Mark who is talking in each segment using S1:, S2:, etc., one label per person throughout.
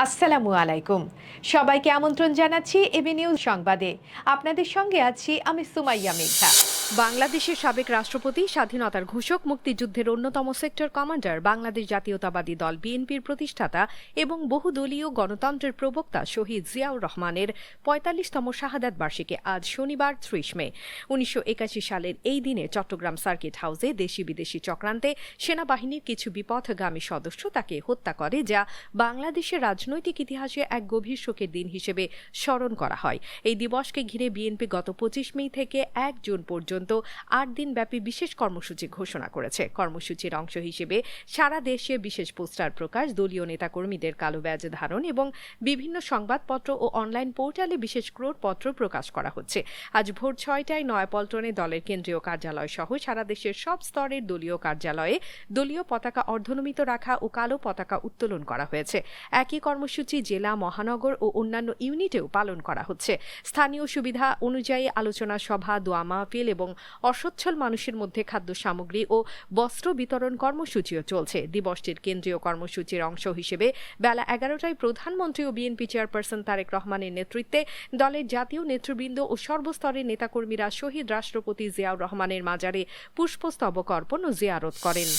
S1: আসসালামু আলাইকুম। সবাইকে আমন্ত্রণ জানাচ্ছি এবি নিউজ সংবাদে। আপনাদের সঙ্গে আছি আমি সুমাইয়া মেঘা। বাংলাদেশের সাবেক রাষ্ট্রপতি, স্বাধীনতার ঘোষক, মুক্তিযুদ্ধের অন্যতম সেক্টর কমান্ডার, বাংলাদেশ জাতীয়তাবাদী দল বিএনপির প্রতিষ্ঠাতা এবং বহুদলীয় গণতন্ত্রের প্রবক্তা শহীদ জিয়াউর রহমানের ৪৫তম শাহাদাত বার্ষিকী আজ শনিবার ৩০ মে। ১৯৮১ সালের এই দিনে চট্টগ্রাম সার্কিট হাউসে দেশি বিদেশি চক্রান্তে সেনাবাহিনীর কিছু বিপথগামী সদস্য তাকে হত্যা করে, যা বাংলাদেশের রাজনৈতিক ইতিহাসে এক গভীর শোকের দিন হিসেবে স্মরণ করা হয়। এই দিবসকে ঘিরে বিএনপি গত ২৫ মে থেকে ১ জুন পর্যন্ত ৮ দিনব্যাপী বিশেষ কর্মসূচি ঘোষণা করেছে। কর্মসূচির অংশ হিসেবে সারা দেশে বিশেষ পোস্টার প্রকাশ, দলীয় নেতাকর্মীদের কালো ব্যাজ ধারণ এবং বিভিন্ন সংবাদপত্র ও অনলাইন পোর্টালে বিশেষ ক্রোড়পত্র প্রকাশ করা হচ্ছে। আজ ভোর ৬টায় নয়াপল্টনে দলের কেন্দ্রীয় কার্যালয় সহ সারা দেশের সব স্তরের দলীয় কার্যালয়ে দলীয় পতাকা অর্ধনমিত রাখা ও কালো পতাকা উত্তোলন করা হয়েছে। একই কর্মসূচি জেলা, মহানগর ও অন্যান্য ইউনিটেও পালন করা হচ্ছে। স্থানীয় সুবিধা অনুযায়ী আলোচনা সভা, দোয়া মাহফিল এবং অসচ্ছল মানুষের মধ্যে খাদ্য সামগ্রী ও বস্ত্র বিতরণ কর্মসূচিও চলছে। দিবসটির কেন্দ্রীয় কর্মসূচির অংশ হিসেবে বেলা ১১টায় প্রধানমন্ত্রী ও বিএনপি চেয়ারপারসন তারেক রহমানের নেতৃত্বে দলের জাতীয় নেতৃবৃন্দ ও সর্বস্তরের নেতাকর্মীরা শহীদ রাষ্ট্রপতি জিয়াউর রহমানের মাজারে পুষ্পস্তবক অর্পণ ও জিয়ারত করেন।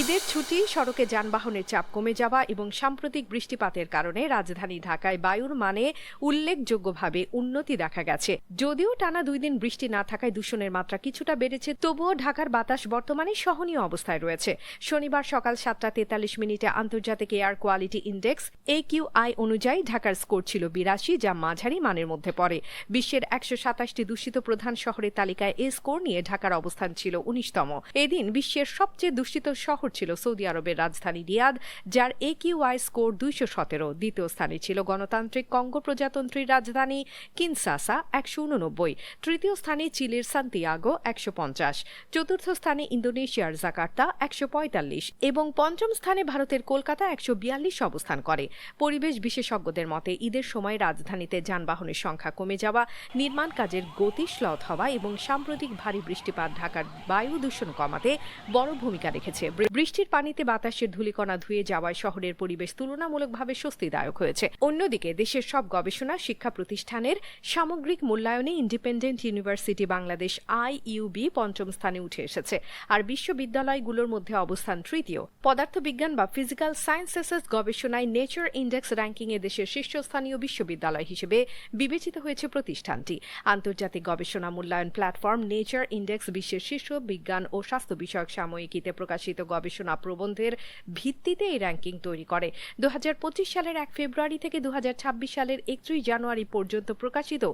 S1: ঈদের ছুটি, সড়কে যানবাহনের চাপ কমে যাওয়া এবং সাম্প্রতিক বৃষ্টিপাতের কারণে রাজধানী ঢাকায় বায়ুর মানে উল্লেখযোগ্যভাবে উন্নতি দেখা গেছে। যদিও টানা ২ দিন বৃষ্টি না থাকায় দূষণের মাত্রা কিছুটা বেড়েছে, তবুও ঢাকার বাতাস বর্তমানে সহনীয় অবস্থায় রয়েছে। শনিবার সকাল ৭টা ৪৩ মিনিটে আন্তর্জাতিক এয়ার কোয়ালিটি ইন্ডেক্স AQI অনুযায়ী ঢাকার স্কোর ছিল ৮২, যা মাঝারি মানের মধ্যে পড়ে। বিশ্বের ১২৭টি দূষিত প্রধান শহরের তালিকায় এই স্কোর নিয়ে ঢাকার অবস্থান ছিল ১৯তম। এদিন বিশ্বের সবচেয়ে দূষিত শহর ছিল সৌদি আরবের রাজধানী রিয়াদ, যার AQI স্কোর ২১৭। দ্বিতীয় স্থানে ছিল গণতান্ত্রিক কঙ্গো প্রজাতন্ত্রীর রাজধানী কিনশাসা ১৮৯। তৃতীয় স্থানে চিলির সান্তিয়াগো ১৫০। চতুর্থ স্থানে ইন্দোনেশিয়ার জাকার্তা ১৪৫ এবং পঞ্চম স্থানে ভারতের কলকাতা ১৪২ অবস্থান করে। পরিবেশ বিশেষজ্ঞদের মতে ঈদের সময় রাজধানীতে যানবাহনের সংখ্যা কমে যাওয়া, নির্মাণ কাজের গতি শ্লথ হওয়া এবং সাম্প্রতিক ভারী বৃষ্টিপাত ঢাকার বায়ু দূষণ কমাতে বড় ভূমিকা রেখেছে। বৃষ্টির পানিতে বাতাসের ধূলিকণা ধুয়ে যাওয়ায় শহরের পরিবেশ তুলনামূলকভাবে স্বস্তিদায়ক হয়েছে। অন্যদিকে দেশের সব গবেষণা শিক্ষা প্রতিষ্ঠানের সামগ্রিক মূল্যায়নে ইন্ডিপেন্ডেন্ট ইউনিভার্সিটি বাংলাদেশ IUB পঞ্চম স্থানে উঠে এসেছে, আর বিশ্ববিদ্যালয়গুলোর মধ্যে অবস্থান তৃতীয়। পদার্থবিজ্ঞান বা ফিজিক্যাল সায়েন্সেস গবেষণায় নেচার ইন্ডেক্স র্যাঙ্কিংয়ে দেশের শীর্ষস্থানীয় বিশ্ববিদ্যালয় হিসেবে বিবেচিত হয়েছে প্রতিষ্ঠানটি। আন্তর্জাতিক গবেষণা মূল্যায়ন প্ল্যাটফর্ম নেচার ইন্ডেক্স বিশ্বের শীর্ষ বিজ্ঞান ও স্বাস্থ্য বিষয়ক সাময়িকীতে প্রকাশিত গবেষণা প্রবন্ধের ভিত্তিতে এই র্যাঙ্কিং তৈরি করে। ২০২৫ সালের ১ ফেব্রুয়ারি থেকে ২০২৬ সালের ৩১ জানুয়ারি পর্যন্ত প্রকাশিত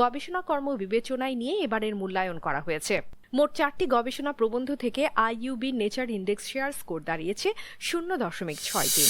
S1: গবেষণা কর্ম বিবেচনায় নিয়ে এবারের মূল্যায়ন করা হয়েছে। মোট ৪টি গবেষণা প্রবন্ধ থেকে IUB nature index share score দাঁড়িয়েছে ০.৬৩।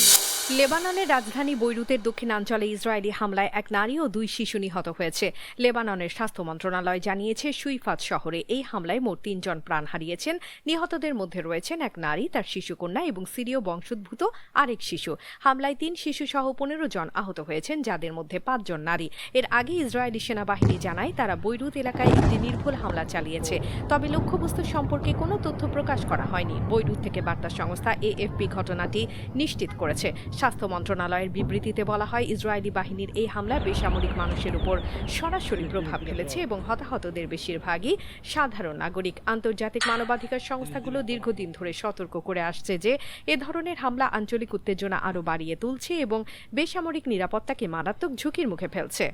S1: লেবাননের রাজধানী বৈরুতের দক্ষিণাঞ্চলে ইসরায়েলি হামলায় এক নারী ও ২ শিশু নিহত হয়েছে। লেবাননের স্বাস্থ্য মন্ত্রণালয় জানিয়েছে, সুইফাত শহরে এই হামলায় মোট ৩ জন প্রাণ হারিয়েছেন। নিহতদের মধ্যে রয়েছেন এক নারী, তার শিশুকন্যা এবং সিরীয় বংশোদ্ভূত আরেক শিশু। হামলায় ৩ শিশু সহ ১৫ জন আহত হয়েছেন, যাদের মধ্যে ৫ জন নারী। এর আগে ইসরায়েলি সেনাবাহিনী জানায় তারা বৈরুত এলাকায় একটি নির্ভুল হামলা চালিয়েছে, তবে লক্ষ্যবস্তু সম্পর্কে কোনো তথ্য প্রকাশ করা হয়নি। বৈরুত থেকে বার্তা সংস্থা AFP ঘটনাটি নিশ্চিত করেছে। স্বাস্থ্য মন্ত্রণালয়ের বিবৃতিতে বলা হয়, ইসরায়েলি বাহিনীর এই হামলা বেসামরিক মানুষের উপর সরাসরি প্রভাব ফেলেছে এবং হতাহতদের বেশিরভাগই সাধারণ নাগরিক। আন্তর্জাতিক মানবাধিকার সংস্থাগুলো দীর্ঘদিন ধরে সতর্ক করে আসছে যে এ ধরনের হামলা আঞ্চলিক উত্তেজনা আরও বাড়িয়ে তুলছে এবং বেসামরিক নিরাপত্তাকে মারাত্মক ঝুঁকির মুখে ফেলছে।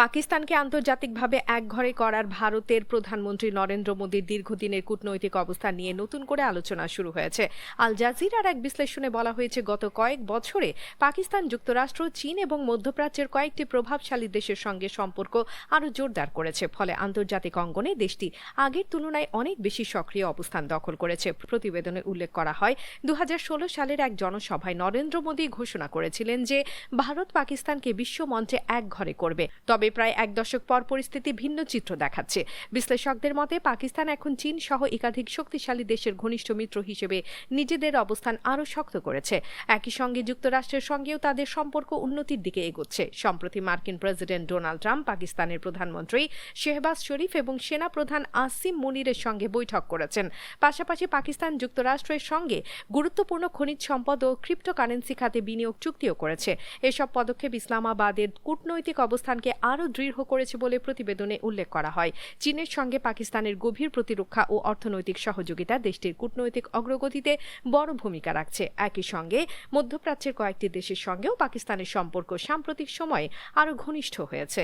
S1: পাকিস্তানকে আন্তর্জাতিকভাবে একঘরে করার ভারতের প্রধানমন্ত্রী নরেন্দ্র মোদীর দীর্ঘদিনের কূটনৈতিক অবস্থান নিয়ে নতুন করে আলোচনা শুরু হয়েছে। আল জাজিরার এক বিশ্লেষণে বলা হয়েছে, গত কয়েক বছরে পাকিস্তান, যুক্তরাষ্ট্র, চীন এবং মধ্যপ্রাচ্যের কয়েকটি প্রভাবশালী দেশের সঙ্গে সম্পর্ক আরও জোরদার করেছে। ফলে আন্তর্জাতিক অঙ্গনে দেশটি আগের তুলনায় অনেক বেশি সক্রিয় অবস্থান দখল করেছে। প্রতিবেদনে উল্লেখ করা হয়, ২০১৬ সালের এক জনসভায় নরেন্দ্র মোদী ঘোষণা করেছিলেন যে ভারত পাকিস্তানকে বিশ্বমঞ্চে একঘরে করবে। তবে তবে প্রায় এক দশক পর পরিস্থিতি ভিন্ন চিত্র দেখাচ্ছে। বিশ্লেষকদের মতে পাকিস্তান এখন চীন সহ একাধিক শক্তিশালী দেশের ঘনিষ্ঠ মিত্র হিসেবে নিজেদের অবস্থান আরও শক্ত করেছে। একই সঙ্গে যুক্তরাষ্ট্রের সঙ্গেও তাদের সম্পর্ক উন্নতির দিকে এগোচ্ছে। সম্প্রতি মার্কিন প্রেসিডেন্ট ডোনাল্ড ট্রাম্প পাকিস্তানের প্রধানমন্ত্রী শেহবাজ শরীফ এবং সেনা প্রধান আসিম মুনিরের সঙ্গে বৈঠক করেছেন। পাশাপাশি পাকিস্তান যুক্তরাষ্ট্রের সঙ্গে গুরুত্বপূর্ণ খনিজ সম্পদ ও ক্রিপ্টোকারেন্সি খাতে বিনিয়োগ চুক্তিও করেছে। এসব পদক্ষেপ ইসলামাবাদের কূটনৈতিক অবস্থানকে আরও দৃঢ় করেছে বলে প্রতিবেদনে উল্লেখ করা হয়। চীনের সঙ্গে পাকিস্তানের গভীর প্রতিরক্ষা ও অর্থনৈতিক সহযোগিতা দেশটির কূটনৈতিক অগ্রগতিতে বড় ভূমিকা রাখছে। একই সঙ্গে মধ্যপ্রাচ্যের কয়েকটি দেশের সঙ্গেও পাকিস্তানের সম্পর্ক সাম্প্রতিক সময়ে আরও ঘনিষ্ঠ হয়েছে।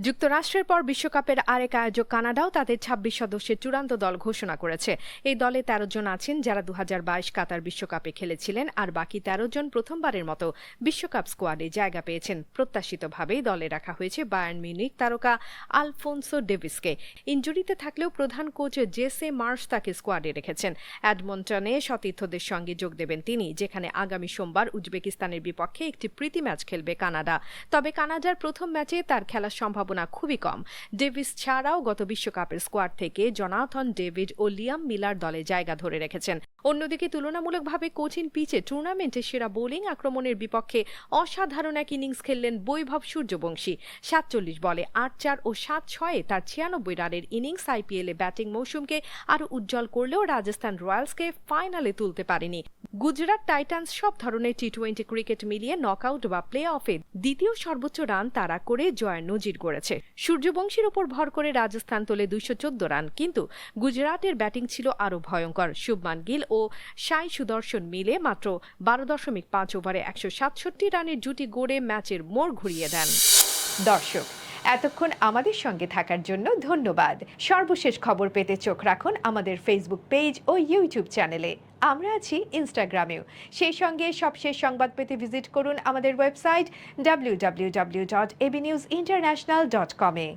S1: যুক্তরাষ্ট্রের পর বিশ্বকাপের আরেক আয়োজক কানাডাও তাদের ২৬ সদস্যের চূড়ান্ত দল ঘোষণা করেছে। এই দলে ১৩ জন আছেন যারা ২০২২ কাতার বিশ্বকাপে খেলেছিলেন, আর বাকি ১৩ জন প্রথমবারের মতো বিশ্বকাপ স্কোয়াডে জায়গা পেয়েছেন। প্রত্যাশিতভাবেই দলে রাখা হয়েছে বায়ার্ন মিউনিখ তারকা আলফোনসো ডেভিসকে। ইনজুরিতে থাকলেও প্রধান কোচ জেসে মার্শ তাকে স্কোয়াডে রেখেছেন। এডমন্টনে সতীর্থদের সঙ্গে যোগ দেবেন তিনি, যেখানে আগামী সোমবার উজবেকিস্তানের বিপক্ষে একটি প্রীতি ম্যাচ খেলবে কানাডা। তবে কানাডার প্রথম ম্যাচে তার খেলার সম্ভাবনা খুবই কম। ডেভিস ছাড়াও গত বিশ্বকাপের স্কোয়াড থেকে জনাথন ডেভিড ও লিয়াম মিলার দলে জায়গা ধরে রেখেছেন। অন্যদিকে তুলনামূলকভাবে কঠিন পিচে টুর্নামেন্টে সেরা বোলিং আক্রমণের বিপক্ষে অসাধারণ এক ইনিংস খেললেন বৈভব সূর্যবংশী। ৪৭ বলে ৮-৪ ও ৭-৬-এ তার ৯৬ রানের ইনিংস আইপিএলে ব্যাটিং মৌসুমকে আরও উজ্জ্বল করলেও রাজস্থান রয়্যালসকে ফাইনালে তুলতে পারেনি। গুজরাট টাইটান্স সব ধরনের টি-20 ক্রিকেট মিলিয়ে নকআউট বা প্লে অফে দ্বিতীয় সর্বোচ্চ রান তাড়া করে জয়ের নজির গড়েছে। সূর্যবংশীর ওপর ভর করে রাজস্থান তোলে ২১৪ রান, কিন্তু গুজরাটের ব্যাটিং ছিল আরও ভয়ঙ্কর। শুভমান গিল ও সাই সুদর্শন মিলে মাত্র ১২.৫ ওভারে ১৬৭ রানের জুটি গড়ে ম্যাচের মোড় ঘুরিয়ে দেন। দর্শক, এতক্ষণ আমাদের সঙ্গে থাকার জন্য ধন্যবাদ। সর্বশেষ খবর পেতে চোখ রাখুন আমাদের ফেসবুক পেজ ও ইউটিউব চ্যানেলে। আমরা আছি ইনস্টাগ্রামেও। সেই সঙ্গে সবশেষ সংবাদ পেতে ভিজিট করুন আমাদের ওয়েবসাইট www.abnewsinternational.com-এ।